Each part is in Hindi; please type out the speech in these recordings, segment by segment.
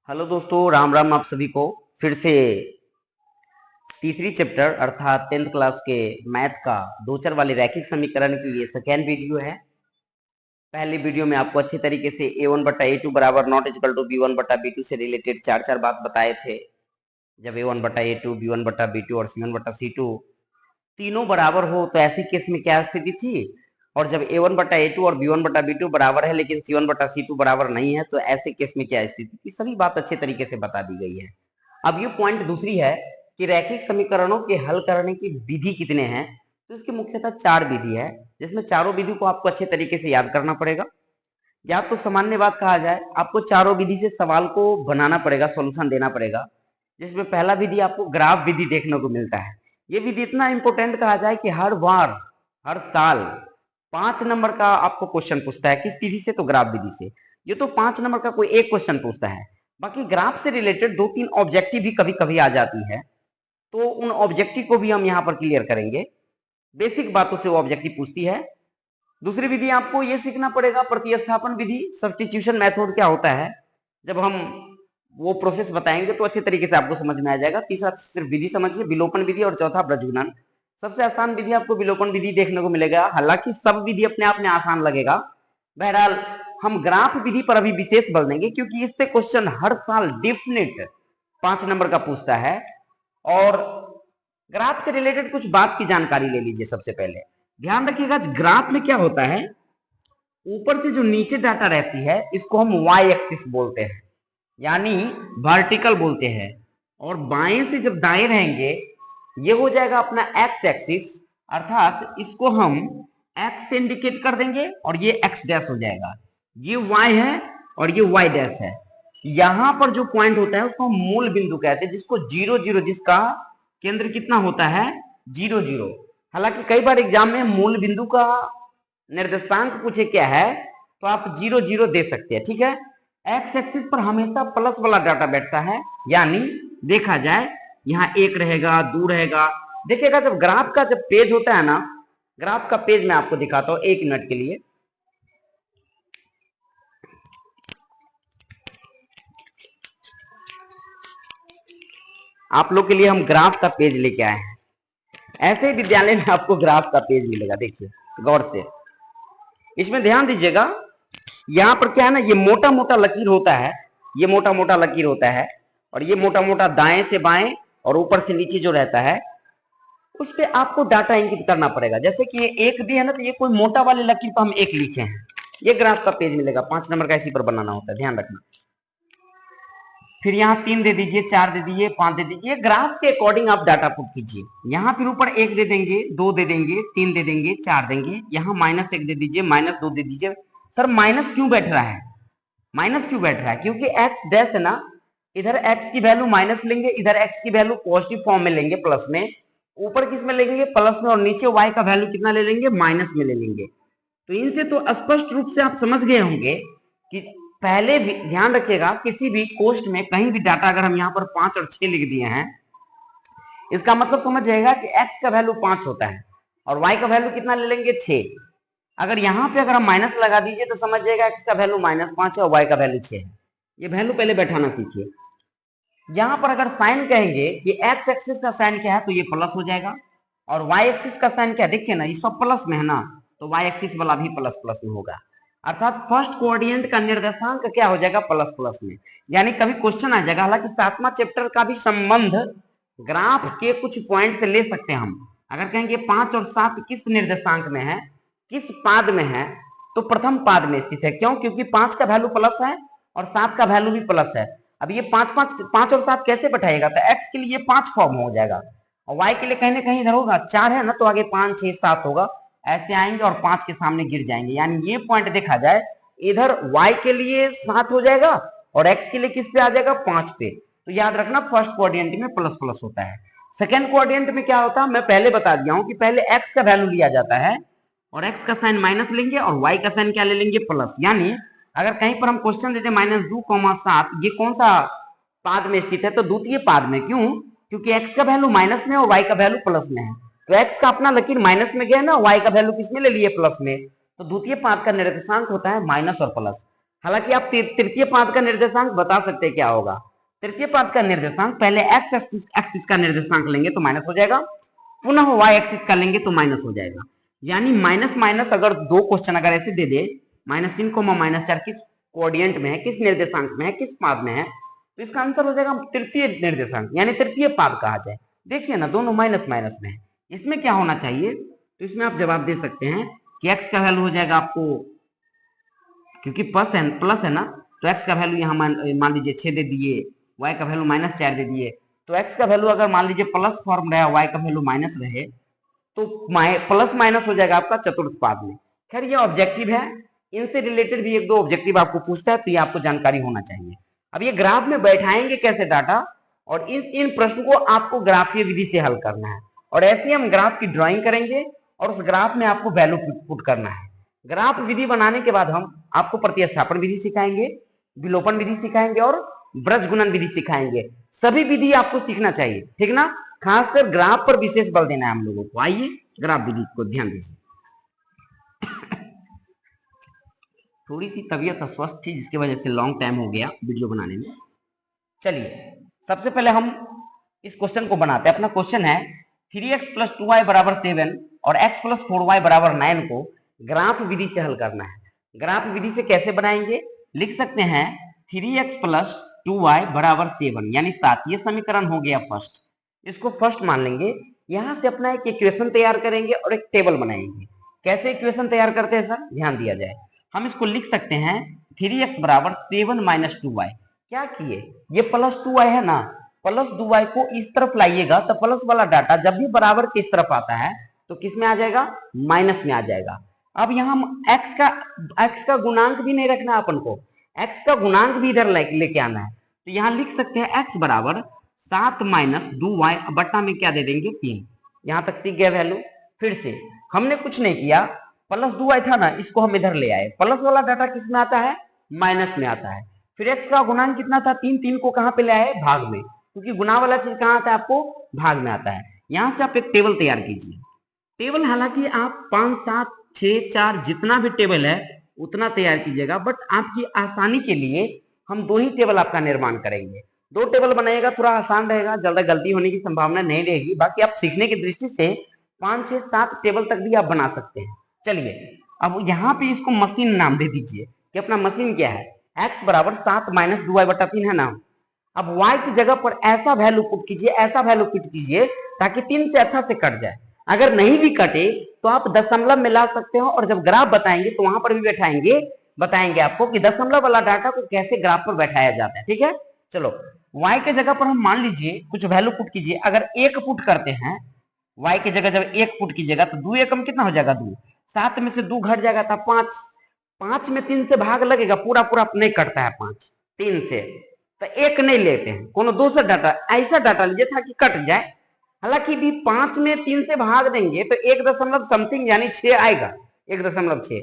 हेलो दोस्तों, राम राम आप सभी को फिर से तीसरी चैप्टर अर्थात 10th क्लास के मैथ का दो चर वाले रैखिक समीकरण की ये सेकेंड वीडियो है। पहले वीडियो में आपको अच्छे तरीके से a1 बटा a2 बराबर नॉट इक्वल टू b1 बटा b2 से रिलेटेड चार बात बताए थे। जब a1 बटा a2 b1 बटा b2 और c1 बटा c2 तीनों बराबर हो तो ऐसी केस में क्या स्थिति थी, और जब a1 बटा a2 और b1 बटा b2 बराबर है लेकिन c1 बटा c2 बराबर नहीं है तो ऐसे केस में क्या स्थिति थी, सभी बात अच्छे तरीके से बता दी गई है। अब ये पॉइंट दूसरी है कि रैखिक समीकरणों के हल करने की विधि कितने हैं, तो इसकी मुख्यतः चार विधि है, जिसमें चारों विधि को आपको अच्छे तरीके से याद करना पड़ेगा। या तो सामान्य बात कहा जाए, आपको चारों विधि से सवाल को बनाना पड़ेगा, सॉल्यूशन देना पड़ेगा, जिसमें पहला विधि आपको ग्राफ विधि देखने को मिलता है। ये विधि इतना इंपॉर्टेंट कहा जाए कि हर बार हर साल 5 नंबर का आपको क्वेश्चन पूछता है। किस विधि से? तो ग्राफ विधि से। ये तो 5 नंबर का कोई एक क्वेश्चन पूछता है, बाकी ग्राफ से रिलेटेड 2-3 ऑब्जेक्टिव भी कभी कभी आ जाती है, तो उन ऑब्जेक्टिव को भी हम यहाँ पर क्लियर करेंगे। बेसिक बातों से वो ऑब्जेक्टिव पूछती है। दूसरी विधि आपको ये सीखना पड़ेगा, प्रतिस्थापन विधि, सब्स्टिट्यूशन मेथड क्या होता है। जब हम वो प्रोसेस बताएंगे तो अच्छे तरीके से आपको समझ में आ जाएगा। तीसरा सिर्फ विधि समझिए, विलोपन विधि, और चौथा प्रजनन। सबसे आसान विधि आपको विलोपन विधि देखने को मिलेगा, हालांकि सब विधि अपने आप में आसान लगेगा। बहरहाल हम ग्राफ विधि पर अभी विशेष बल देंगे, क्योंकि इससे क्वेश्चन हर साल डेफिनेट 5 नंबर का पूछता है। और ग्राफ से रिलेटेड कुछ बात की जानकारी ले लीजिए। सबसे पहले ध्यान रखिएगा, ग्राफ में क्या होता है, ऊपर से जो नीचे डाटा रहती है इसको हम वाई एक्सिस बोलते हैं, यानी वर्टिकल बोलते हैं, और बाएं से जब दाएं रहेंगे ये हो जाएगा अपना एक्स एक्सिस, अर्थात इसको हम एक्स से इंडिकेट कर देंगे और ये एक्स डैश हो जाएगा। ये वाई है और ये वाई डैश है। यहां पर जो पॉइंट होता है उसको हम मूल बिंदु कहते हैं, जिसको 0 0, जिसका केंद्र कितना होता है 0 0। हालांकि कई बार एग्जाम में मूल बिंदु का निर्देशांक पूछे क्या है तो आप 0 0 दे सकते हैं, ठीक है। एक्स एक्सिस पर हमेशा प्लस वाला डाटा बैठता है, यानी देखा जाए यहाँ 1 रहेगा, 2 रहेगा। देखिएगा जब ग्राफ का जब पेज होता है ना, ग्राफ का पेज मैं आपको दिखाता हूं 1 मिनट के लिए। आप लोग के लिए हम ग्राफ का पेज लेके आए हैं। ऐसे ही विद्यालय में आपको ग्राफ का पेज मिलेगा, देखिए गौर से। इसमें ध्यान दीजिएगा, यहां पर क्या है ना, ये मोटा मोटा लकीर होता है, ये मोटा मोटा लकीर होता है, और ये मोटा मोटा दाएं से बाएं और ऊपर से नीचे जो रहता है उस पे आपको डाटा इंगित करना पड़ेगा। जैसे कि ये 1 दी है ना, तो ये कोई मोटा वाले लकीर पर हम 1 लिखे हैं। ये ग्राफ का पेज मिलेगा, 5 नंबर का इसी पर बनाना होता है, ध्यान रखना। फिर यहाँ 3 दे दीजिए, 4 दे दीजिए, 5 दे दीजिए, ग्राफ के अकॉर्डिंग आप डाटा पुट कीजिए। यहाँ फिर ऊपर 1 दे देंगे, 2 दे देंगे, 3 दे देंगे, 4 देंगे, यहाँ -1 दे दीजिए, -2 दे दीजिए। सर माइनस क्यों बैठ रहा है? माइनस क्यों बैठ रहा है? क्योंकि एक्स डैश है ना, इधर एक्स की वैल्यू माइनस लेंगे, इधर एक्स की वैल्यू पॉजिटिव फॉर्म में लेंगे प्लस में, ऊपर किस में लेंगे प्लस में, और नीचे वाई का वैल्यू कितना ले लेंगे माइनस में ले लेंगे। तो इनसे तो स्पष्ट रूप से आप समझ गए होंगे कि पहले भी ध्यान रखिएगा, किसी भी कोष्ट में कहीं भी डाटा अगर हम यहाँ पर 5 और 6 लिख दिए हैं, इसका मतलब समझ जाएगा कि एक्स का वैल्यू 5 होता है और वाई का वैल्यू कितना ले लेंगे 6। अगर यहाँ पे अगर हम माइनस लगा दीजिए तो समझ जाएगा एक्स का वैल्यू -5 है और वाई का वैल्यू 6 है। ये वैल्यू पहले बैठाना सीखिए। यहाँ पर अगर साइन कहेंगे कि एक्स एक्सिस का साइन क्या है तो ये प्लस हो जाएगा, और वाई एक्सिस का साइन क्या है, देखिए ना ये सब प्लस में है ना, तो वाई एक्सिस वाला भी प्लस प्लस में होगा। अर्थात फर्स्ट कोऑर्डिनेट का निर्देशांक क्या हो जाएगा प्लस प्लस में। यानी कभी क्वेश्चन आ जाएगा, हालांकि 7वां चैप्टर का भी संबंध ग्राफ के कुछ पॉइंट से ले सकते हैं हम। अगर कहेंगे 5 और 7 किस निर्देशांक में है, किस पाद में है, तो प्रथम पाद में स्थित है। क्यों? क्योंकि 5 का वैल्यू प्लस है और 7 का वैल्यू भी प्लस है। अब ये 5 और 7 कैसे बैठाएगा, तो x के लिए 5 फॉर्म हो जाएगा और y के लिए कहीं ना कहीं इधर होगा, 4 है ना, तो आगे 5 6 7 होगा, ऐसे आएंगे और 5 के सामने गिर जाएंगे। यानी ये पॉइंट देखा जाए, इधर y के लिए 7 हो जाएगा और x के लिए किस पे आ जाएगा 5 पे। तो याद रखना फर्स्ट कोऑर्डिनेट में प्लस प्लस होता है। सेकेंड कोऑर्डिनेट में क्या होता है, मैं पहले बता दिया हूं कि पहले x का वैल्यू लिया जाता है और x का साइन माइनस लेंगे और y का साइन क्या ले लेंगे प्लस। यानी अगर कहीं पर हम क्वेश्चन देते -2,7, ये कौन सा पाद में स्थित है, तो द्वितीय पाद में। क्यों? क्योंकि x का वैल्यू माइनस में और y का वैल्यू प्लस में है, तो x का अपना लकीर माइनस में गया ना, y का वैल्यू किसमें ले लिए प्लस में, तो द्वितीय पाद का निर्देशांक होता है माइनस और प्लस। हालांकि आप तृतीय पाद का निर्देशांक बता सकते हैं क्या होगा। तृतीय पाद का निर्देशांक पहले एक्स एक्सिस का निर्देशांक लेंगे तो माइनस हो जाएगा, पुनः वाई एक्सिस का लेंगे तो माइनस हो जाएगा। यानी माइनस माइनस अगर दो क्वेश्चन अगर ऐसे दे दे, -3, -4 किस कोऑर्डिनेट में है, किस निर्देशांक में है, किस पाद में है, तो इसका आंसर हो जाएगा तृतीय निर्देशांक यानी तृतीय पाद कहा जाए। देखिए ना दोनों माइनस माइनस में है, इसमें क्या होना चाहिए, तो इसमें आप जवाब दे सकते हैं कि एक्स का वैल्यू हो जाएगा आपको, क्योंकि प्लस है ना, तो एक्स का वैल्यू यहाँ मान लीजिए 6 दे दिए, वाई का वैल्यू -4 दे दिए, तो एक्स का वैल्यू अगर मान लीजिए प्लस फॉर्म रहे, वाई का वैल्यू माइनस रहे, तो प्लस माइनस हो जाएगा आपका चतुर्थ पाद में। खैर ये ऑब्जेक्टिव है, इनसे रिलेटेड भी एक दो ऑब्जेक्टिव आपको पूछता है, तो ये आपको जानकारी होना चाहिए। अब ये ग्राफ में बैठाएंगे कैसे डाटा, और इन प्रश्न को आपको ग्राफीय विधि से हल करना है, और ऐसे हम ग्राफ की ड्राइंग करेंगे और उस ग्राफ में आपको वैल्यू पुट करना है। ग्राफ विधि बनाने के बाद हम आपको प्रतिस्थापन विधि सिखाएंगे, विलोपन विधि सिखाएंगे और ब्रज गुणन विधि सिखाएंगे। सभी विधि आपको सीखना चाहिए, ठीक ना, खासकर ग्राफ पर विशेष बल देना है हम लोगों को। आइए ग्राफ विधि को ध्यान दीजिए। थोड़ी सी तबीयत अस्वस्थ थी जिसकी वजह से लॉन्ग टाइम हो गया वीडियो बनाने में। चलिए सबसे पहले हम इस क्वेश्चन को बनाते हैं। अपना क्वेश्चन है 3x + 2y = 7 और x + 4y = 9 को ग्राफ विधि से हल करना है। ग्राफ विधि से कैसे बनाएंगे, लिख सकते हैं 3x + 2y = 7 यानी 7, ये समीकरण हो गया फर्स्ट, इसको फर्स्ट मान लेंगे। यहां से अपना एक इक्वेशन तैयार करेंगे और एक टेबल बनाएंगे। कैसे इक्वेशन तैयार करते हैं सर, ध्यान दिया जाए। हम इसको लिख सकते हैं 3x = 7 - 2y। क्या किए, ये +2y है ना, +2y को इस तरफ लाइएगा तो प्लस वाला डाटा जब भी बराबर किस तरफ आता है तो किस में आ जाएगा, माइनस में आ जाएगा। अब यहाँ x का गुणांक भी नहीं रखना अपन को, x का गुणांक भी इधर लेके आना है। तो यहाँ लिख सकते हैं x = 7 - 2y बट्टा में क्या दे देंगे 3। यहाँ तक सीख गए वैल्यू। फिर से हमने कुछ नहीं किया, +2y था ना, इसको हम इधर ले आए, प्लस वाला डाटा किस में आता है, माइनस में आता है। फिर x का गुणांक कितना था 3, 3 को कहां पे ले आए, भाग में, क्योंकि गुना वाला चीज कहां आता है, आपको भाग में आता है। यहां से आप एक टेबल तैयार कीजिए। टेबल हालांकि आप 5, 7, 6, 4 जितना भी टेबल है उतना तैयार कीजिएगा, बट आपकी आसानी के लिए हम 2 ही टेबल आपका निर्माण करेंगे। 2 टेबल बनाएगा थोड़ा आसान रहेगा, ज्यादा गलती होने की संभावना नहीं रहेगी। बाकी आप सीखने की दृष्टि से 5, 6, 7 टेबल तक भी आप बना सकते हैं। चलिए अब यहाँ पे इसको मशीन नाम दे दीजिए कि अपना मशीन क्या है, x = 7 - 2y / 3 है ना। अब y की जगह पर ऐसा वैल्यू पुट कीजिए, ऐसा वैल्यू पुट कीजिए ताकि 3 से अच्छा से कट जाए। अगर नहीं भी कटे तो आप दशमलव में ला सकते हो, और जब ग्राफ बताएंगे तो वहां पर भी बताएंगे आपको कि दशमलव वाला डाटा को कैसे ग्राफ पर बैठाया जाता है, ठीक है। चलो y के जगह पर हम मान लीजिए कुछ वैल्यू पुट कीजिए। अगर 1 पुट करते हैं, y की जगह जब 1 पुट कीजिएगा तो 2 एकम कितना हो जाएगा, 2, 7 में से 2 घट जाएगा था 5, 5 में 3 से भाग लगेगा, पूरा पूरा नहीं कटता है 5 3 से, तो 1 नहीं लेते हैं, कोनो दूसरा डाटा, ऐसा डाटा लीजिए ताकि कट जाए। हालांकि भी 5 में 3 से भाग देंगे तो 1 दशमलव समथिंग यानी 6 आएगा, 1.6,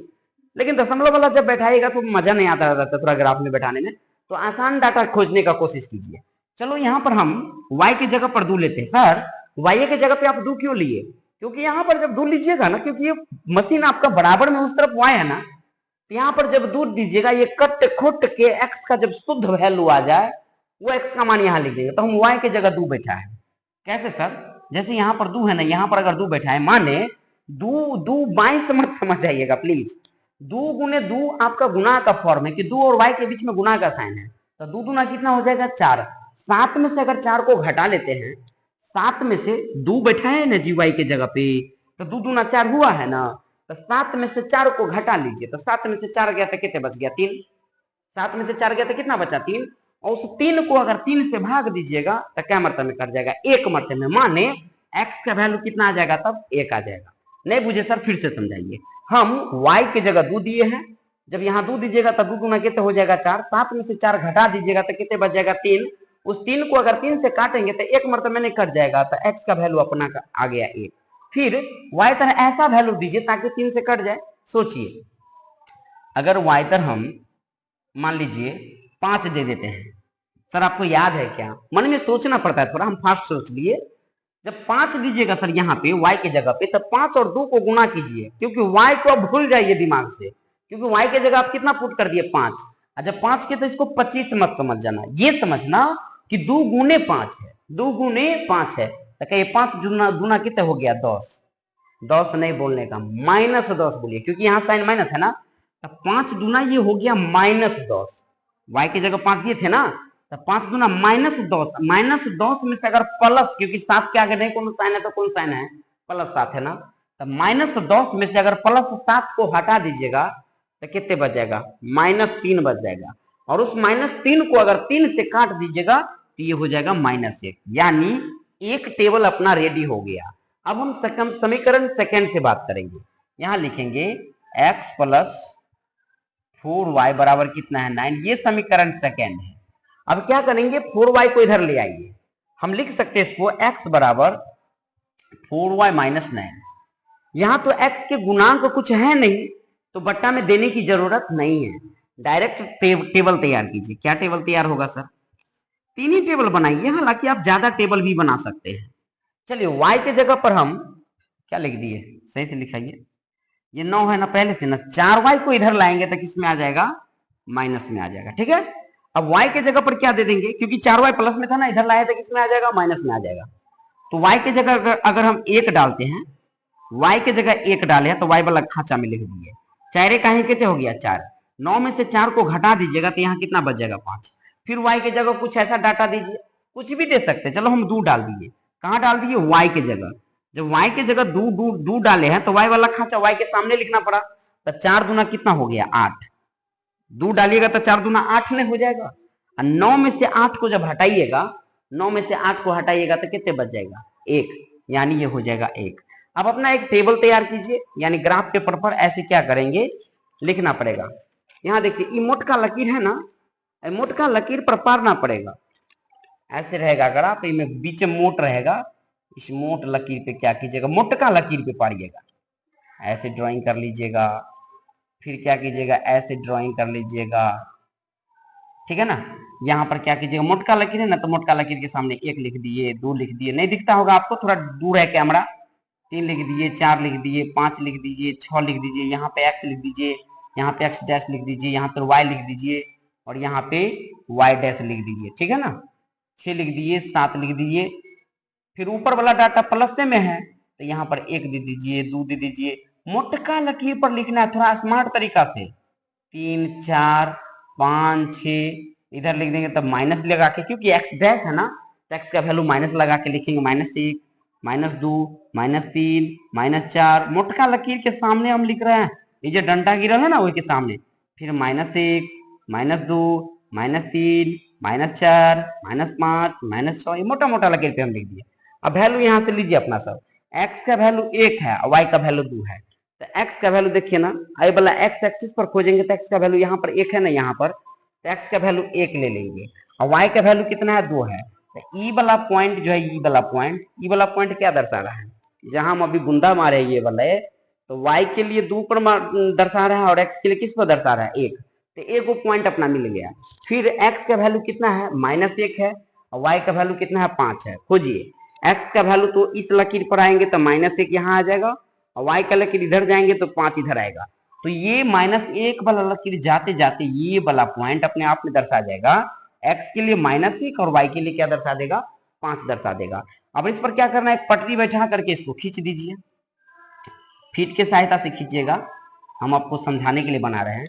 लेकिन दशमलव वाला जब बैठाएगा तो मजा नहीं आता रहता थोड़ा ग्राफ में बैठाने में, तो आसान डाटा खोजने का कोशिश कीजिए। चलो यहाँ पर हम y की जगह पर 2 लेते हैं। सर y के जगह पे आप 2 क्यों लिए, क्योंकि यहाँ पर जब 2 लीजिएगा ना, क्योंकि ये मशीन आपका बराबर में उस तरफ y है ना, तो यहाँ पर जब 2 दीजिएगा, ये कट खुट के x का जब शुद्ध वैल्यू आ जाए वो x का मान यहाँ लिख देंगे, तो हम y की जगह 2 बैठा है। कैसे सर, जैसे यहाँ पर 2 है ना, यहाँ पर अगर 2 बैठा है, माने 2 बाई से मत समझ जाइएगा प्लीज, 2 × 2 आपका गुना का फॉर्म है कि 2 और y के बीच में गुना का साइन है, तो 2 दूना कितना हो जाएगा 4। 7 में से अगर 4 को घटा लेते हैं, 7 में से 2 बैठा है ना जी y के जगह पे, तो 2 दूना 4 हुआ है ना, तो 7 में से 4 को घटा लीजिए, तो 7 में से 4 गया तो कितने बच गया 3, 7 में से 4 गया तो कितना बचा 3, और उस 3 को अगर 3 से भाग दीजिएगा तो क्या मर्तबे में कट जाएगा, 1 मर्तबे में, माने x का वैल्यू कितना आ जाएगा, तब 1 आ जाएगा। नहीं बुझे सर, फिर से समझाइए। हम y की जगह 2 दिए हैं, जब यहाँ 2 दीजिएगा तो 2 गुना कितने हो जाएगा 4, 7 में से 4 घटा दीजिएगा तो कितने बच जाएगा 3, उस 3 को अगर 3 से काटेंगे तो 1 मर्तबे में कट जाएगा, तो x का वैल्यू अपना आ गया 1। फिर y तरह ऐसा वैल्यू दीजिए ताकि 3 से कट जाए। सोचिए अगर y तरह हम मान लीजिए 5 दे देते हैं, सर आपको याद है क्या, मन में सोचना पड़ता है थोड़ा, हम फास्ट सोच लिए। जब 5 दीजिएगा सर यहाँ पे y की जगह पे, तब 5 और 2 को गुना कीजिए, क्योंकि y को आप भूल जाइए दिमाग से, क्योंकि y की जगह आप कितना पुट कर दिए 5, अच्छा 5 के तो इसको 25 मत समझ जाना, ये समझना कि 2 गुने 5 है, 2 गुने 5 है, तो कहिए 5 गुना गुना कितना हो गया 10, 10 नहीं बोलने का -10 बोलिए, क्योंकि यहाँ साइन माइनस है ना, तो 5 गुना ये हो गया -10, y की जगह 5 दिए थे ना, तो 5 गुना -10, -10 में से अगर प्लस, क्योंकि 7 के आगे नहीं कौन साइन है तो कौन साइन है, +7 है ना, तो -10 में से अगर +7 को हटा दीजिएगा तो कितने बच जाएगा, -3 बच जाएगा, और उस -3 को अगर 3 से काट दीजिएगा तो ये हो जाएगा -1, यानी एक टेबल अपना रेडी हो गया। अब हम समीकरण सेकंड से बात करेंगे, यहां लिखेंगे x + 4y बराबर कितना है 9, ये समीकरण सेकंड है। अब क्या करेंगे, 4y को इधर ले आइए, हम लिख सकते हैं इसको x बराबर 4y - 9, यहां तो x के गुणांक कुछ है नहीं तो बट्टा में देने की जरूरत नहीं है, डायरेक्ट टेबल तैयार कीजिए। क्या टेबल तैयार होगा सर, 3 ही टेबल बनाइए, हालांकि आप ज्यादा टेबल भी बना सकते हैं। चलिए y के जगह पर हम क्या लिख दिए, सही से लिखाइए, ये 9 है ना पहले से ना, 4y को इधर लाएंगे तो किस में आ जाएगा, माइनस में आ जाएगा, ठीक है। अब y के जगह पर क्या दे देंगे, क्योंकि 4y प्लस में था ना, इधर लाए तो किस में आ जाएगा, माइनस में आ जाएगा। तो y के जगह अगर हम 1 डालते हैं, y के जगह 1 डाले तो y वाला खांचा में लिख दिए, 4 कहीं कितने हो गया 4, 9 में से 4 को घटा दीजिएगा तो यहाँ कितना बच जाएगा 5। फिर y के जगह कुछ ऐसा डाटा दीजिए, कुछ भी दे सकते हैं, चलो हम 2 डाल दिए, कहाँ डाल दिए, y के जगह। जब y के जगह 2 डाले हैं तो y वाला खांचा y के सामने लिखना पड़ा, तो 4 दूना कितना हो गया 8, 2 डालिएगा तो 4 दूना 8 में हो जाएगा, और 9 में से 8 को जब हटाइएगा, 9 में से 8 को हटाइएगा तो कितने बच जाएगा 1, यानी ये हो जाएगा 1। अब अपना एक टेबल तैयार कीजिए, यानी ग्राफ पेपर पर ऐसे क्या करेंगे, लिखना पड़ेगा। यहाँ देखिए ये मोटका लकीर है ना, मोटका लकीर पर पारना पड़ेगा, ऐसे रहेगा ग्राफ, में बीच में मोट रहेगा, इस मोट लकीर पे क्या कीजिएगा, मोटका लकीर पे पारिएगा, ऐसे ड्राइंग कर लीजिएगा, फिर क्या कीजिएगा ऐसे ड्राइंग कर लीजिएगा, ठीक है ना। यहाँ पर क्या कीजिएगा, मोटका लकीर है ना, तो मोटका लकीर के सामने 1 लिख दिए, 2 लिख दिए, नहीं दिखता होगा आपको, थोड़ा दूर है कैमरा, 3 लिख दिए, 4 लिख दिए, 5 लिख दीजिए, 6 लिख दीजिए, यहाँ पे x लिख दीजिए, यहाँ पे x डैश लिख दीजिए, यहाँ पर y लिख दीजिए, और यहाँ पे y डैश लिख दीजिए, ठीक है ना। 6 लिख दिए, 7 लिख दिए, फिर ऊपर वाला डाटा प्लस में है तो यहाँ पर 1 दे दीजिए, 2 दे दीजिए, मोटका लकीर पर लिखना है थोड़ा स्मार्ट तरीका से, 3 4 5 6 इधर लिख देंगे तब माइनस लगा के, क्योंकि x डैश है ना, तो x का वैल्यू माइनस लगा के लिखेंगे, -1 -2 -3 -4, मोटका लकीर के सामने हम लिख रहे हैं, ये जो डंडा गिरा है ना वही के सामने, फिर -1 -2 -3 -4 -5 -6, ये मोटा मोटा लकीर पे हम लिख दिए। अब वैल्यू यहाँ से लीजिए अपना सब, x का वैल्यू 1 है और y का वैल्यू 2 है, तो x का वैल्यू देखिए ना, आई वाला x एक्सिस पर खोजेंगे तो x का वैल्यू यहाँ पर 1 है ना, यहाँ पर तो x का वैल्यू 1 ले लेंगे, और y का वैल्यू कितना है 2 है, तो ई वाला पॉइंट जो है, ई वाला पॉइंट क्या दर्शा रहा है, जहां हम अभी गुंदा मारे ये वाले, तो y के लिए 2 पर दर्शा रहा है और x के लिए किस पर दर्शा रहा है 1, तो एक वो पॉइंट अपना मिल गया। फिर x का वैल्यू कितना है -1 है, और y का वैल्यू कितना है 5 है, खोजिए x का वैल्यू, तो इस लकीर पर आएंगे तो -1 यहाँ आ जाएगा, और y का लकीर इधर जाएंगे तो 5 इधर आएगा, तो ये -1 वाला लकीर जाते जाते ये वाला पॉइंट अपने आप में दर्शा जाएगा, x के लिए -1 और y के लिए क्या दर्शा देगा 5 दर्शा देगा। अब इस पर क्या करना है, एक पटरी बैठा करके इसको खींच दीजिए, फीट के सहायता से खींचिएगा, हम आपको समझाने के लिए बना रहे हैं,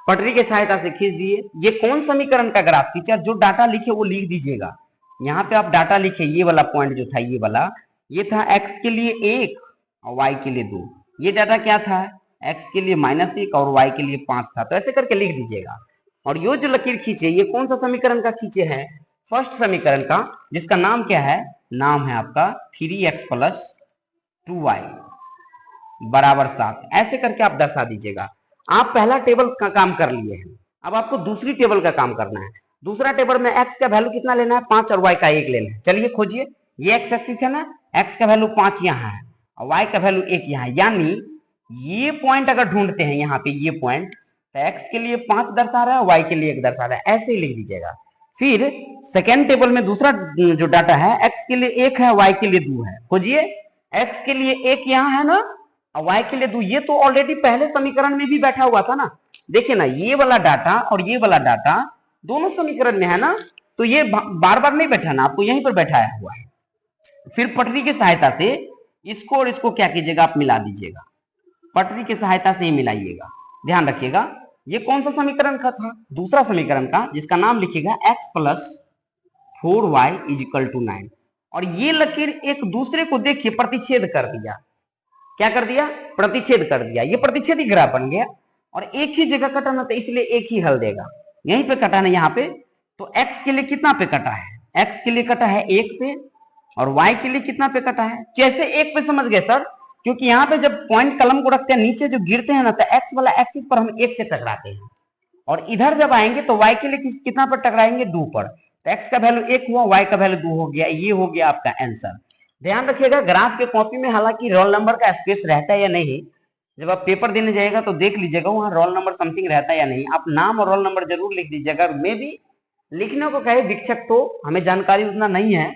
पटरी के सहायता से खींच दिए। ये कौन समीकरण का ग्राफ खींचा, जो डाटा लिखे वो लिख दीजिएगा, यहाँ पे आप डाटा लिखे, ये वाला पॉइंट जो था ये वाला, ये था x के लिए 1 और y के लिए 2, ये डाटा क्या था x के लिए -1 और y के लिए 5 था, तो ऐसे करके लिख दीजिएगा। और ये जो लकीर खींचे ये कौन सा समीकरण का खींचे है, फर्स्ट समीकरण का, जिसका नाम क्या है, नाम है आपका 3x + 2y बराबर 7, ऐसे करके आप दर्शा दीजिएगा। आप पहला टेबल का काम कर लिए हैं, अब आपको दूसरी टेबल का काम करना है। दूसरा टेबल में x का वैल्यू कितना लेना है 5 और y का 1 लेना है, चलिए खोजिए, ये x एक्सिस है ना, x का वैल्यू 5 यहाँ है और y का वैल्यू 1 यहाँ है, यानी ये पॉइंट अगर ढूंढते हैं यहाँ पे ये पॉइंट, तो x के लिए 5 दर्शा रहा है, y के लिए 1 दर्शा रहा है, ऐसे ही लिख दीजिएगा। फिर सेकेंड टेबल में दूसरा जो डाटा है x के लिए 1 है, y के लिए 2 है, खोजिए x के लिए 1 यहाँ है ना, और y के लिए 2, ये तो ऑलरेडी पहले समीकरण में भी बैठा हुआ था ना। देखिए ना, ये वाला डाटा और ये वाला डाटा दोनों समीकरण में है ना, तो ये बार बार नहीं बैठा ना, आपको यहीं पर बैठाया हुआ है। फिर पटरी की सहायता से इसको और इसको क्या कीजिएगा, आप मिला दीजिएगा, पटरी की सहायता से ही मिलाइएगा। ध्यान रखिएगा, ये कौन सा समीकरण का था, दूसरा समीकरण का, जिसका नाम लिखिएगा x plus 4y is equal to 9। और ये लकीर एक दूसरे को देखिए प्रतिच्छेद कर दिया। क्या कर दिया, प्रतिच्छेद कर दिया। ये प्रतिच्छेदी ग्राफ बन गया और एक ही जगह कटाना था, इसलिए एक ही हल देगा। यहीं पे कटा ना, यहाँ पे तो x के लिए कितना पे कटा है, x के लिए कटा है 1 पे, और y के लिए कितना पे कटा है, कैसे 1 पे समझ गए सर, क्योंकि यहाँ पे जब पॉइंट कलम को रखते हैं नीचे जो गिरते हैं ना, तो x वाला एक्सिस पर हम 1 से टकराते हैं, और इधर जब आएंगे तो y के लिए कितना पर टकराएंगे, 2 पर। तो x का वैल्यू 1 हुआ, y का वैल्यू 2 हो गया। ये हो गया आपका आंसर। ध्यान रखिएगा, ग्राफ के कॉपी में हालांकि रोल नंबर का स्पेस रहता है या नहीं, जब आप पेपर देने जाएगा तो देख लीजिएगा वहां रोल नंबर समथिंग रहता है या नहीं। आप नाम और रोल नंबर जरूर लिख दीजिएगा। मे भी लिखने को कहे शिक्षक तो हमें जानकारी उतना नहीं है,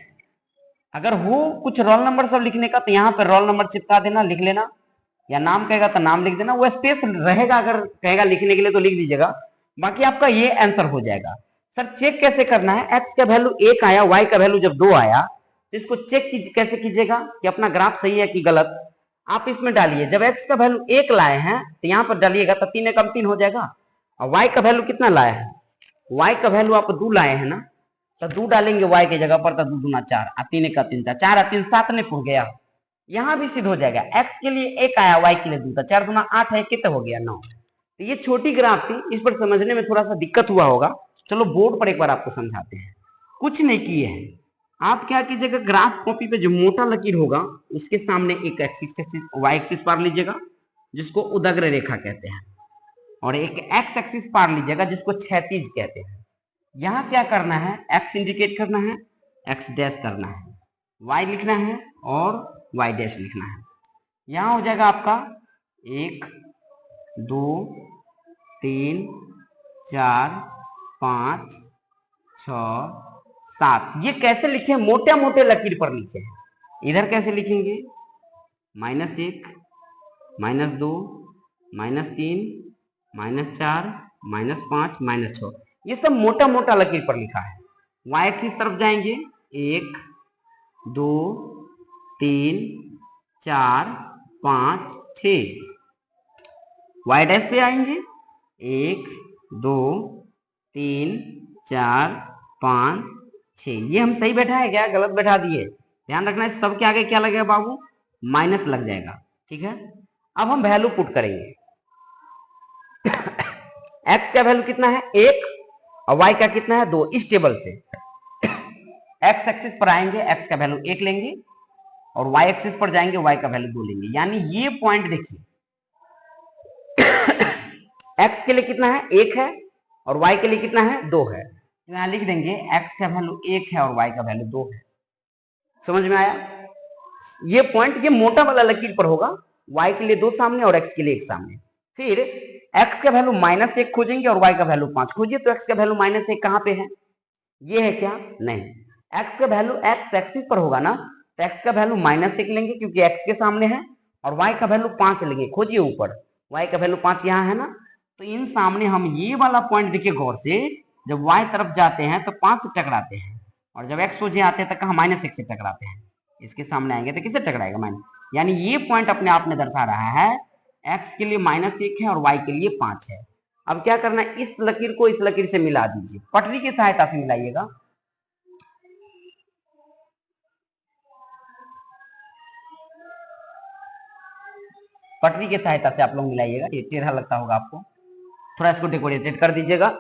अगर हो कुछ रोल नंबर सब लिखने का तो यहाँ पे रोल नंबर चिपका देना, लिख लेना, या नाम कहेगा तो नाम लिख देना, वो स्पेस रहेगा। अगर कहेगा लिखने के लिए तो लिख दीजिएगा, बाकी आपका ये आंसर हो जाएगा। सर चेक कैसे करना है, x का वैल्यू 1 आया, y का वैल्यू जब 2 आया, तो इसको चेक कैसे कीजिएगा कि अपना ग्राफ सही है कि गलत। आप इसमें डालिए, जब x का वैल्यू 1 लाए हैं तो यहाँ पर डालिएगा, तो 3 एकम 3 हो जाएगा। और y का वैल्यू कितना लाए हैं, y का वैल्यू आप 2 लाए हैं ना, तो 2 डालेंगे y की जगह पर, तो 2 दूना 4, 3 का 3, 4 3 7 ने पुर गया। यहाँ भी सिद्ध हो जाएगा, x के लिए 1 आया, y के लिए 2 था, 4 दूना 8 है, कितना हो गया 9। तो ये छोटी ग्राफ थी, इस पर समझने में थोड़ा सा दिक्कत हुआ होगा। चलो बोर्ड पर एक बार आपको समझाते हैं। कुछ नहीं किए हैं, आप क्या कीजिएगा, ग्राफ कॉपी पे जो मोटा लकीर होगा उसके सामने एक एक्सिस वाई एक्सिस पार लीजिएगा, जिसको उदग्र रेखा कहते हैं, और एक एक्स एक्सिस पार लीजिएगा, जिसको क्षैतिज कहते हैं। यहाँ क्या करना है, एक्स इंडिकेट करना है, एक्स डैश करना है, वाई लिखना है और वाई डैश लिखना है। यहाँ हो जाएगा आपका 1 2 3 4 5 6 7। ये कैसे लिखे, मोटे मोटे लकीर पर लिखे हैं। इधर कैसे लिखेंगे, -1 -2 -3 -4 -5 -6, ये सब मोटा मोटा लकीर पर लिखा है। वाई एक्सिस तरफ जाएंगे, 1 2 3 4 5 6। वाई डैश पे आएंगे, 1 2 3 4 5 6। ये हम सही बैठा है क्या, गलत बैठा दिए, ध्यान रखना है। सबके आगे क्या लगेगा बाबू, माइनस लग जाएगा, ठीक है। अब हम वैल्यू पुट करेंगे। x का वैल्यू कितना है 1 और y का कितना है 2, इस टेबल से x एक्सिस पर आएंगे, x का वैल्यू 1 लेंगे, और y एक्सिस पर जाएंगे, y का वैल्यू 2 लेंगे। यानी ये पॉइंट देखिए, x के लिए कितना है 1 है, और y के लिए कितना है 2 है। तो यहां लिख देंगे x का वैल्यू 1 है और y का वैल्यू 2 है। समझ में आया, ये पॉइंट ये मोटा वाला लकीर पर होगा, y के लिए 2 सामने और x के लिए 1 सामने। फिर x का वैल्यू -1 खोजेंगे और y का वैल्यू 5 खोजिए, तो x का वैल्यू -1 कहां पे है, ये है क्या, नहीं, x का वैल्यू x एक्सिस पर होगा ना, तो x का वैल्यू -1 लेंगे क्योंकि x के सामने है, और y का वैल्यू 5 लेंगे। खोजिए ऊपर, y का वैल्यू 5 यहाँ है ना, तो इन सामने हम ये वाला पॉइंट देखिए गौर से, जब y तरफ जाते हैं तो 5 से टकराते हैं, और जब x सोझे आते हैं तो कहाँ -1 से टकराते हैं। इसके सामने आएंगे तो किससे टकराएगा, माइनस। यानी ये पॉइंट अपने आप में दर्शा रहा है x के लिए -1 है और y के लिए 5 है। अब क्या करना है, इस लकीर को इस लकीर से मिला दीजिए, पटरी की सहायता से मिलाइएगा। पटरी की सहायता से आप लोग मिलाइएगा, ये टेढ़ा लगता होगा आपको, थोड़ा इसको डेकोरेटेड कर दीजिएगा।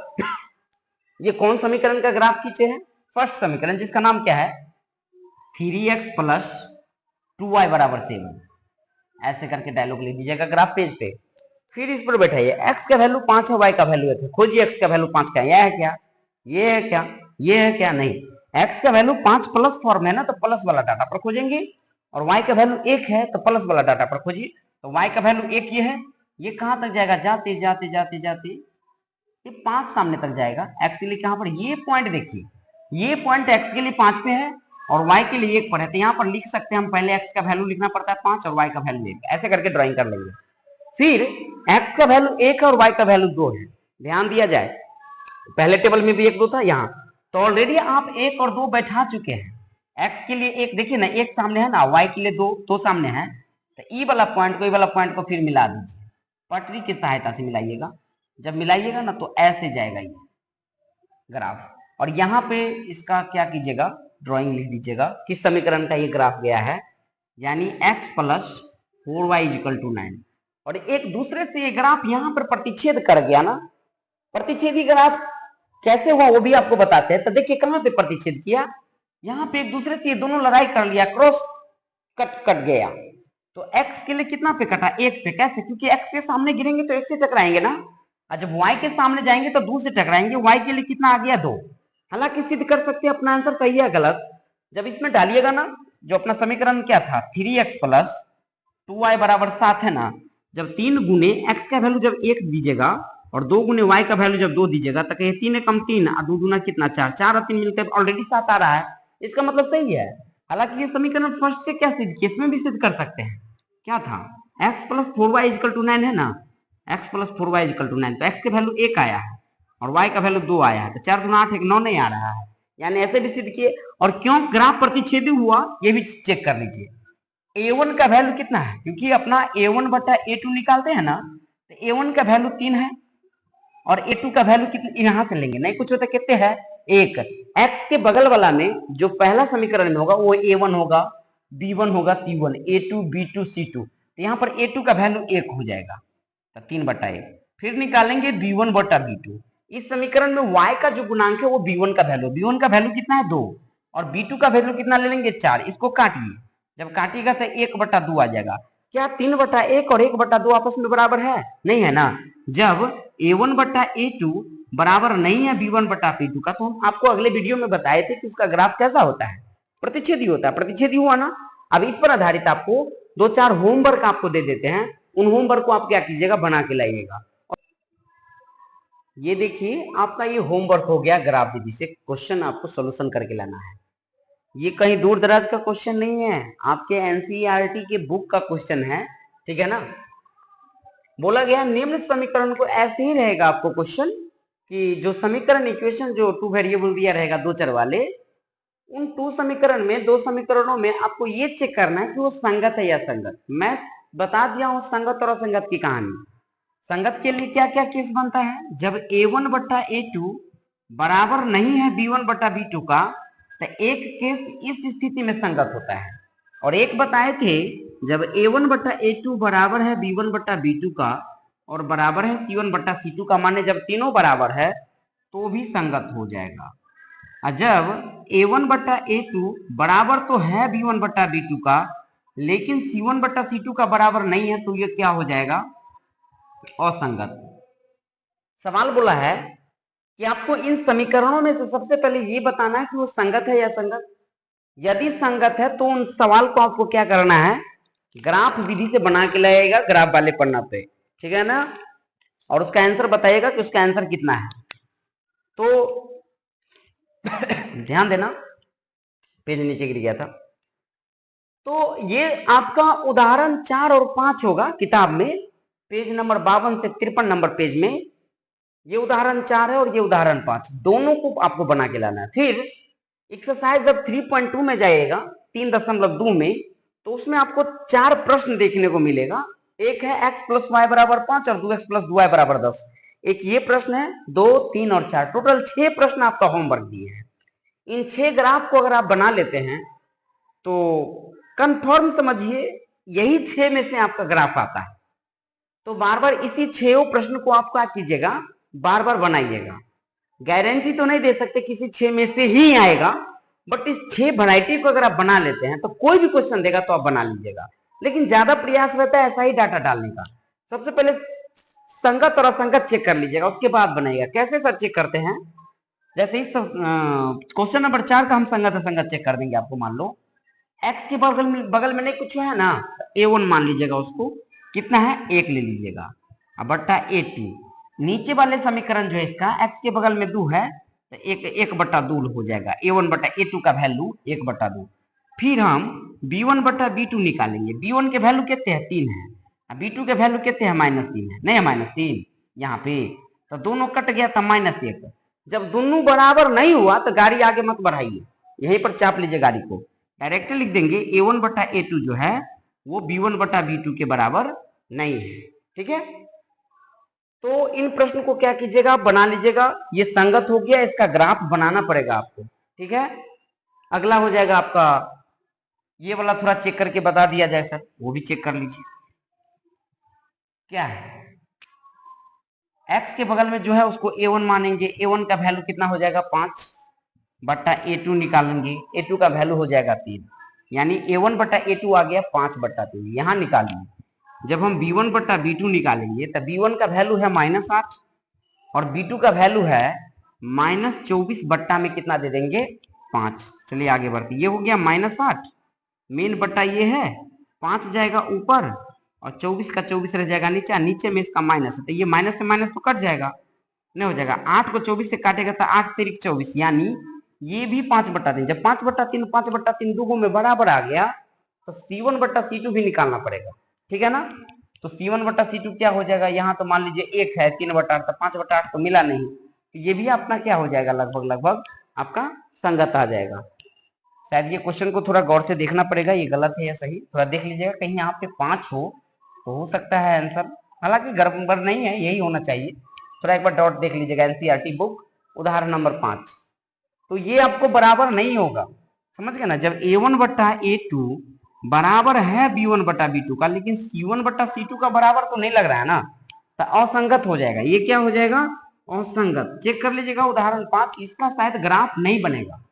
ये कौन समीकरण का ग्राफ खींचे हैं, फर्स्ट समीकरण, जिसका नाम क्या है 3x + 2y = 7। ऐसे करके डायलॉग लिख दीजिएगा ग्राफ पेज पे। फिर इस पर बैठाइए, x का वैल्यू 5 है, y का वैल्यू 1 है, खोजिए x का वैल्यू 5 का, यह है क्या, ये है क्या, ये है क्या, नहीं, x का वैल्यू 5 प्लस फॉर्म है ना, तो प्लस वाला डाटा पर खोजेंगे, और y का वैल्यू 1 है तो प्लस वाला डाटा पर खोजिए। तो y का वैल्यू 1 ये है, ये कहां तक जाएगा, जाते जाते जाते जाते ये 5 सामने तक जाएगा, x के लिए कहां पर, ये पॉइंट देखिए, ये पॉइंट x के लिए 5 पे है, और y के लिए 1 पर है, तो यहाँ पर लिख सकते हैं हम, पहले x का वैल्यू लिखना पड़ता है 5 और y का वैल्यू 1, ऐसे करके ड्राइंग कर लेंगे। फिर x का वैल्यू 1 है और y का वैल्यू 2 है। ध्यान दिया जाए, पहले टेबल में भी 1 2 था, यहाँ तो ऑलरेडी आप 1 और 2 बैठा चुके हैं। x के लिए 1 देखिए ना, 1 सामने है ना, y के लिए 2 सामने है, तो ई वाला पॉइंट को ई वाला पॉइंट को फिर मिला दीजिए, पटरी की सहायता से मिलाइएगा। जब मिलाइएगा ना तो ऐसे जाएगा ये ग्राफ, और यहाँ पे इसका क्या कीजिएगा, ड्राइंग लिख दीजिएगा किस समीकरण का ये ग्राफ गया है, यानी x plus 4y equal to 9। और एक दूसरे से ये ग्राफ यहाँ पर प्रतिच्छेद कर गया ना, प्रतिच्छेदी ग्राफ कैसे हुआ वो भी आपको बताते हैं। तो देखिए कहाँ पे प्रतिच्छेद किया, यहाँ पे एक दूसरे से ये दोनों लड़ाई कर लिया, क्रॉस कट गया। तो x के लिए कितना पे कटा, 1 पे। कैसे, क्योंकि x के सामने गिरेंगे तो 1 से टकराएंगे ना, और जब y के सामने जाएंगे तो 2 से टकराएंगे। y के लिए कितना आ गया, 2। हालांकि सिद्ध कर सकते हैं अपना आंसर सही है गलत, जब इसमें डालिएगा ना, जो अपना समीकरण क्या था 3x प्लस 2y बराबर 7 है ना, जब 3 गुने x का वैल्यू जब 1 दीजिएगा और 2 गुने y का वैल्यू जब 2 दीजिएगा, तो कहिए 3 कम 3 और 2 दूना कितना 4, 4 और 3 मिलकर ऑलरेडी 7 आ रहा है, इसका मतलब सही है। हालांकि ये समीकरण फर्स्ट से क्या सिद्ध किया, इसमें भी सिद्ध कर सकते हैं। क्या था, x plus 4y equal to 9 है ना, x plus 4y equal to 9, तो x के वैल्यू 1 आया है और y का वैल्यू 2 आया है, तो 4 दूना 8 1 9 नहीं आ रहा है, यानी ऐसे भी सिद्ध किए। और क्यों ग्राफ प्रतिच्छेदी हुआ ये भी चेक कर लीजिए। a1 का वैल्यू कितना है, क्योंकि अपना a1 बटा a2 निकालते हैं ना, तो a1 का वैल्यू 3 है और a2 का वैल्यू कितना यहां से लेंगे, नहीं कुछ होता कितने है 1। x के बगल वाला में जो पहला समीकरण में होगा वो a1 होगा, b1 होगा, c1, a2 b2 c2, तो यहाँ पर a2 का वैल्यू 1 हो जाएगा, तो 3 बटा 1। फिर निकालेंगे b1 बटा b2। इस समीकरण में y का जो गुणांक है वो b1 का वैल्यू, b1 का वैल्यू कितना है 2 और b2 का वैल्यू कितना ले लेंगे 4। इसको काटिए, जब काटिएगा तो 1 बटा 2 आ जाएगा। क्या 3 बटा 1 और 1 बटा 2 आपस में बराबर है, नहीं है ना। जब a1 बटा a2 बराबर नहीं है b1 बटा b2 का, तो हम आपको अगले वीडियो में बताए थे कि इसका ग्राफ कैसा होता है, प्रतिच्छेदी होता है। प्रतिच्छेदी हुआ ना, अब इस पर आधारित आपको 2-4 होमवर्क आपको दे देते हैं, उन होमवर्क को आप क्या कीजिएगा, बना के लाइएगा। ये देखिए आपका ये होमवर्क हो गया, ग्राफ विधि से क्वेश्चन आपको सोल्यूशन करके लाना है। ये कहीं दूर दराज का क्वेश्चन नहीं है, आपके एनसीईआरटी के बुक का क्वेश्चन है, ठीक है ना। बोला गया निम्न समीकरण को ऐसे ही रहेगा आपको क्वेश्चन कि जो समीकरण इक्वेशन जो 2 वेरिएबल दिया रहेगा 2 चर वाले, उन 2 समीकरण में 2 समीकरणों में आपको ये चेक करना है कि वो संगत है या संगत। मैं बता दिया हूं संगत और असंगत की कहानी। संगत के लिए क्या क्या केस बनता है, जब a1 बटा a2 बराबर नहीं है b1 बटा b2 का, तो एक केस इस स्थिति में संगत होता है। और एक बताए थे जब a1 बटा a2 बराबर है b1 बटा b2 का और बराबर है c1 बटा c2 का, माने जब तीनों बराबर है तो भी संगत हो जाएगा। और जब a1 बटा a2 बराबर तो है b1 बटा b2 का, लेकिन c1 बटा c2 का बराबर नहीं है, तो ये क्या हो जाएगा, असंगत। सवाल बोला है कि आपको इन समीकरणों में से सबसे पहले ये बताना है कि वो संगत है या असंगत। यदि संगत है तो उन सवाल को आपको क्या करना है, ग्राफ विधि से बना के लाएगा ग्राफ वाले पन्ना पे, ठीक है ना, और उसका आंसर बताइएगा कि उसका आंसर कितना है। तो ध्यान देना, पेज नीचे गिर गया था। तो ये आपका उदाहरण 4 और 5 होगा किताब में, पेज नंबर 52 से 53 नंबर पेज में। ये उदाहरण 4 है और ये उदाहरण 5, दोनों को आपको बना के लाना है। फिर एक्सरसाइज जब 3.2 में जाइएगा 3.2 में, तो उसमें आपको 4 प्रश्न देखने को मिलेगा। एक है x प्लस वाई बराबर 5 और 2x प्लस 2y बराबर 10। एक ये प्रश्न है, 2, 3 और 4, टोटल 6 प्रश्न आपका होमवर्क दिए हैं। इन 6 ग्राफ को अगर आप बना लेते हैं तो कंफर्म समझिए यही 6 में से आपका ग्राफ आता है। तो बार बार इसी 6 प्रश्न को आप क्या कीजिएगा, बार बार बनाइएगा। गारंटी तो नहीं दे सकते किसी 6 में से ही आएगा, बट इस 6 वैरायटी को अगर आप बना लेते हैं तो कोई भी क्वेश्चन देगा तो आप बना लीजिएगा। लेकिन ज्यादा प्रयास रहता है ऐसा ही डाटा डालने का। सबसे पहले संगत और असंगत चेक कर लीजिएगा, उसके बाद बनाइएगा। कैसे सर चेक करते हैं, जैसे इस क्वेश्चन नंबर 4 का हम संगत असंगत चेक कर देंगे। आपको मान लो x के बगल में नहीं कुछ है ना, a1 मान लीजिएगा, उसको कितना है 1 ले लीजिएगा, अब बट्टा a2। नीचे वाले समीकरण जो है इसका x के बगल में 2 है, तो 1/2 हो जाएगा। A1 बटा A2 का वैल्यू 1/2। फिर हम B1 बटा B2 निकालेंगे। B1 के वैल्यू कितने हैं? 3 है। B2 के वैल्यू कितने हैं? -3 है। नहीं है -3 यहाँ पे, तो दोनों कट गया था -1। जब दोनों बराबर नहीं हुआ तो गाड़ी आगे मत बढ़ाइए, यहीं पर चाप लीजिए गाड़ी को। डायरेक्टली लिख देंगे A1 बटा A2 जो है वो B1 बटा B2 के बराबर नहीं है। ठीक है, तो इन प्रश्न को क्या कीजिएगा, बना लीजिएगा। ये संगत हो गया, इसका ग्राफ बनाना पड़ेगा आपको। ठीक है, अगला हो जाएगा आपका ये वाला, थोड़ा चेक करके बता दिया जाए सर, वो भी चेक कर लीजिए। क्या है, x के बगल में जो है उसको A1 मानेंगे। A1 का वैल्यू कितना हो जाएगा? 5 बटा A2 निकालेंगे। A2 का वैल्यू हो जाएगा 3, यानी A1 बटा A2 आ गया 5/3। यहां निकालिए। जब हम B1 बटा B2 निकालेंगे तो B1 का वैल्यू है -8 और B2 का वैल्यू है -24 बट्टा में कितना दे देंगे? 5। चलिए आगे बढ़ते, ये हो गया -8 मेन बट्टा ये है, 5 जाएगा ऊपर और 24 का 24 रह जाएगा नीचे, नीचे में इसका माइनस है तो ये माइनस से माइनस तो कट जाएगा, नहीं हो जाएगा। 8 को 24 से काटेगा तो 8 तिरिक 24, यानी ये भी 5/3। जब 5/3 दो में बराबर आ गया तो C1 बट्टा C2 भी निकालना पड़ेगा। ठीक है ना, तो C1 बट्टा C2 क्या हो जाएगा? यहाँ तो मान लीजिए 1 है, 3/8 तो 5/8 तो मिला नहीं, तो ये भी अपना क्या हो जाएगा? लगभग आपका संगत आ जाएगा। शायद ये क्वेश्चन को थोड़ा गौर से देखना पड़ेगा, ये गलत है या सही, थोड़ा देख लीजिएगा। कहीं यहाँ पे 5 हो सकता है आंसर, हालांकि गड़बड़ नहीं है, यही होना चाहिए। थोड़ा एक बार डॉट देख लीजिएगा, एनसीईआरटी बुक उदाहरण नंबर 5। तो ये आपको बराबर नहीं होगा, समझ गए ना। जब A1 बट्टा A2 बराबर है B1 बटा B2 का, लेकिन C1 बट्टा C2 का बराबर तो नहीं लग रहा है ना, तो असंगत हो जाएगा। ये क्या हो जाएगा? असंगत। चेक कर लीजिएगा उदाहरण 5, इसका शायद ग्राफ नहीं बनेगा,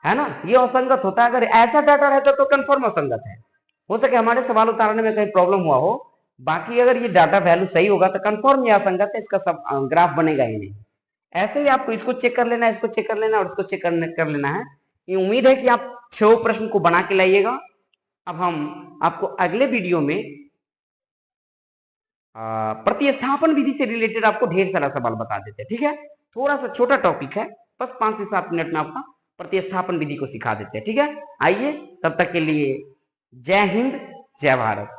है ना, ये असंगत होता है। अगर ऐसा डाटा रहता तो कंफर्म असंगत है। हो सके हमारे सवाल उतारने में कहीं प्रॉब्लम हुआ हो, बाकी अगर ये डाटा वैल्यू सही होगा तो कंफर्म ये असंगत है, इसका सब ग्राफ बनेगा ही नहीं। ऐसे ही आपको इसको चेक कर लेना है, इसको चेक कर लेना है और इसको चेक कर लेना है। ये उम्मीद है कि आप 6 प्रश्न को बना के लाइएगा। अब हम आपको अगले वीडियो में प्रतिस्थापन विधि से रिलेटेड आपको ढेर सारा सवाल बता देते हैं। ठीक है, थोड़ा सा छोटा टॉपिक है, बस 5 से 7 मिनट में आपका प्रतिस्थापन विधि को सिखा देते हैं। ठीक है, आइए, तब तक के लिए जय हिंद, जय भारत।